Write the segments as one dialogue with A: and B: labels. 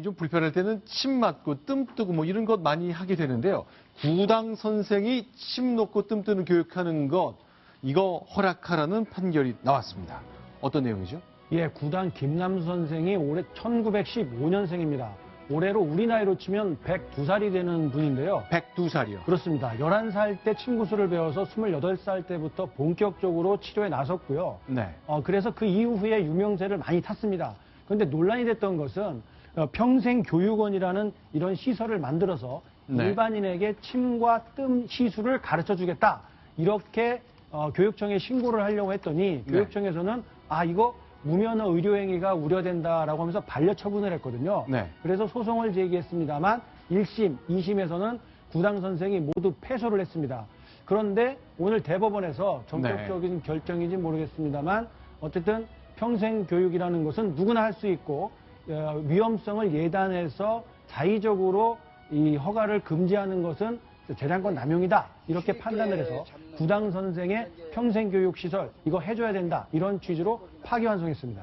A: 좀 불편할 때는 침 맞고 뜸 뜨고 뭐 이런 것 많이 하게 되는데요. 구당 선생이 침 놓고 뜸 뜨는 교육하는 것, 이거 허락하라는 판결이 나왔습니다. 어떤 내용이죠?
B: 예, 구단 김남수 선생이 올해 1915년생입니다. 올해로 우리 나이로 치면 102살이 되는 분인데요.
A: 102살이요.
B: 그렇습니다. 11살 때 침구술을 배워서 28살 때부터 본격적으로 치료에 나섰고요.
A: 네.
B: 그래서 그 이후에 유명세를 많이 탔습니다. 그런데 논란이 됐던 것은 평생교육원이라는 이런 시설을 만들어서
A: 네.
B: 일반인에게 침과 뜸 시술을 가르쳐주겠다. 이렇게 교육청에 신고를 하려고 했더니
A: 네.
B: 교육청에서는 이거 무면허 의료행위가 우려된다라고 하면서 반려 처분을 했거든요.
A: 네.
B: 그래서 소송을 제기했습니다만 1심, 2심에서는 구당 선생이 모두 패소를 했습니다. 그런데 오늘 대법원에서 전격적인 결정인지 모르겠습니다만 어쨌든 평생교육이라는 것은 누구나 할 수 있고 위험성을 예단해서 자의적으로 이 허가를 금지하는 것은 재량권 남용이다. 이렇게 판단을 해서 구당 선생의 평생교육시설 이거 해줘야 된다. 이런 취지로 파기환송했습니다.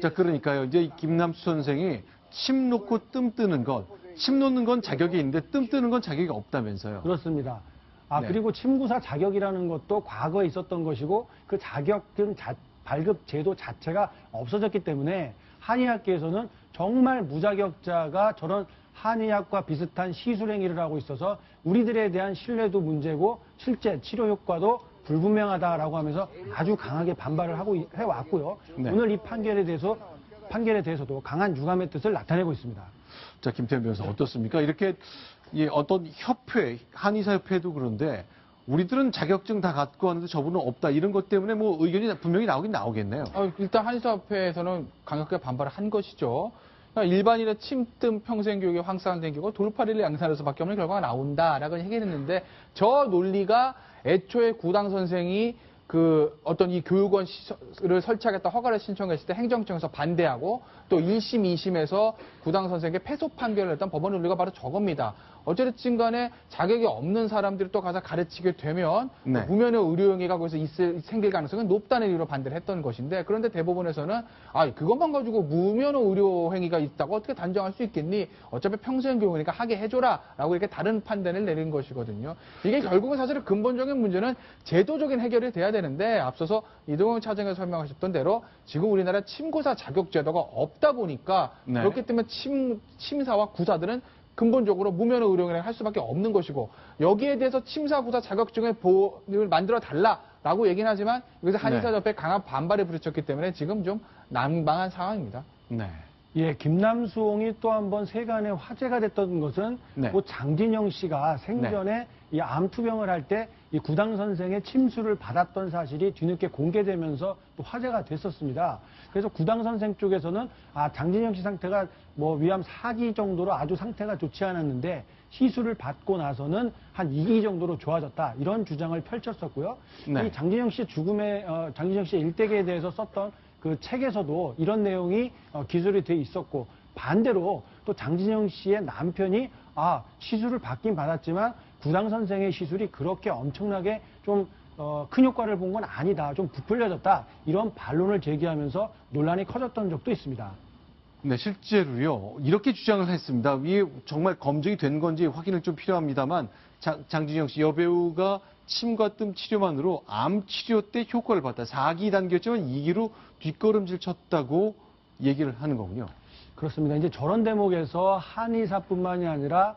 A: 자, 그러니까요. 이제 이 김남수 선생이 침 놓고 뜸 뜨는 것, 침 놓는 건 자격이 있는데 뜸 뜨는 건 자격이 없다면서요.
B: 그렇습니다.
A: 네.
B: 그리고 침구사 자격이라는 것도 과거에 있었던 것이고 그 자격증 발급 제도 자체가 없어졌기 때문에 한의학계에서는 정말 무자격자가 저런 한의학과 비슷한 시술행위를 하고 있어서 우리들에 대한 신뢰도 문제고 실제 치료 효과도 불분명하다라고 하면서 아주 강하게 반발을 하고 해왔고요.
A: 네.
B: 오늘 이 판결에 대해서도 강한 유감의 뜻을 나타내고 있습니다.
A: 자, 김태현 변호사 어떻습니까? 이렇게 어떤 협회, 한의사협회도 그런데 우리들은 자격증 다 갖고 왔는데 저분은 없다. 이런 것 때문에 뭐 의견이 분명히 나오긴 나오겠네요.
C: 일단 한의사협회에서는 강력하게 반발을 한 것이죠. 그러니까 일반인의 침뜸 평생교육에 황당된 경우 돌파리를 양산할 수밖에 없는 결과가 나온다라고 얘기했는데 저 논리가 애초에 구당 선생이 어떤 이 교육원 시설을 설치하겠다 허가를 신청했을 때 행정청에서 반대하고 또 1심, 2심에서 구당 선생에게 패소 판결을 했던 법원 논리가 바로 저겁니다. 어쨌든 간에 자격이 없는 사람들이 또 가서 가르치게 되면
A: 네.
C: 무면허 의료행위가 거기서 생길 가능성은 높다는 이유로 반대를 했던 것인데 그런데 대법원에서는 그것만 가지고 무면허 의료행위가 있다고 어떻게 단정할 수 있겠니? 어차피 평생교육이니까 하게 해줘라 라고 이렇게 다른 판단을 내린 것이거든요. 이게 결국은 사실은 근본적인 문제는 제도적인 해결이 돼야 되는데 앞서서 이동영 차장이 설명하셨던 대로 지금 우리나라 침구사 자격 제도가 없다 보니까
A: 네.
C: 그렇기 때문에 침사와 구사들은 근본적으로 무면허 의료행위를 할 수밖에 없는 것이고 여기에 대해서 침사구사 자격증을 만들어 달라라고 얘기는 하지만 여기서 한의사협회 강한 반발을 부딪혔기 때문에 지금 좀 난방한 상황입니다.
A: 네.
B: 예, 김남수홍이 또 한 번 세간에 화제가 됐던 것은
A: 네.
B: 장진영 씨가 생전에 이 암투병을 할 때 이 구당 선생의 침수를 받았던 사실이 뒤늦게 공개되면서 또 화제가 됐었습니다. 그래서 구당 선생 쪽에서는 장진영 씨 상태가 뭐 위암 4기 정도로 아주 상태가 좋지 않았는데 시술을 받고 나서는 한 2기 정도로 좋아졌다. 이런 주장을 펼쳤었고요.
A: 네.
B: 이 장진영 씨 장진영 씨의 일대기에 대해서 썼던 그 책에서도 이런 내용이 기술이 돼 있었고 반대로 또 장진영 씨의 남편이 시술을 받긴 받았지만 구당 선생의 시술이 그렇게 엄청나게 좀 큰 효과를 본 건 아니다. 좀 부풀려졌다. 이런 반론을 제기하면서 논란이 커졌던 적도 있습니다.
A: 네, 실제로요. 이렇게 주장을 했습니다. 이게 정말 검증이 된 건지 확인은 좀 필요합니다만 장진영 씨 여배우가 침과 뜸 치료만으로 암 치료 때 효과를 봤다. 4기 단계였지만 2기로 뒷걸음질 쳤다고 얘기를 하는 거군요.
B: 그렇습니다. 이제 저런 대목에서 한의사뿐만이 아니라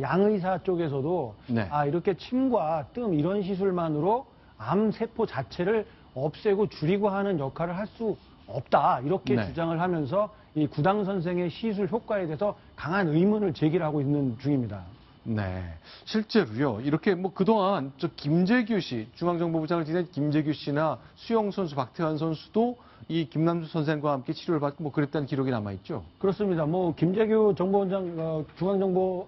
B: 양의사 쪽에서도
A: 네.
B: 이렇게 침과 뜸 이런 시술만으로 암 세포 자체를 없애고 줄이고 하는 역할을 할 수 없다. 이렇게
A: 네.
B: 주장을 하면서 이 구당 선생의 시술 효과에 대해서 강한 의문을 제기하고 있는 중입니다.
A: 네. 실제로요. 이렇게 뭐 그동안 김재규 씨, 중앙정보부장을 지낸 김재규 씨나 수영 선수, 박태환 선수도 이 김남수 선생과 함께 치료를 받고 뭐 그랬다는 기록이 남아있죠.
B: 그렇습니다. 뭐 김재규 정보원장, 중앙정보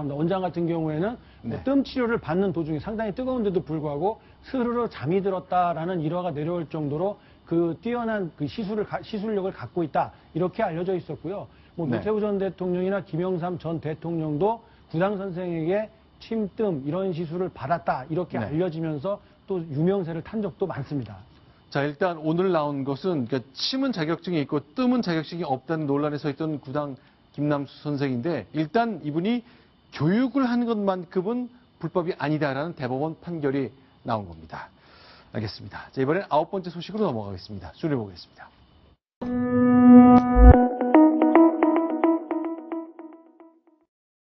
B: 원장 같은 경우에는
A: 네.
B: 뜸 치료를 받는 도중에 상당히 뜨거운데도 불구하고 스르르 잠이 들었다라는 일화가 내려올 정도로 그 뛰어난 그 시술력을 갖고 있다. 이렇게 알려져 있었고요. 뭐
A: 네.
B: 노태우 전 대통령이나 김영삼 전 대통령도 구당 선생에게 침뜸 이런 시술을 받았다. 이렇게
A: 네.
B: 알려지면서 또 유명세를 탄 적도 많습니다.
A: 자, 일단 오늘 나온 것은 그러니까 침은 자격증이 있고 뜸은 자격증이 없다는 논란에 서 있던 구당 김남수 선생인데 일단 이분이 교육을 한 것만큼은 불법이 아니다라는 대법원 판결이 나온 겁니다. 알겠습니다. 자, 이번엔 9번째 소식으로 넘어가겠습니다. 순위 보겠습니다.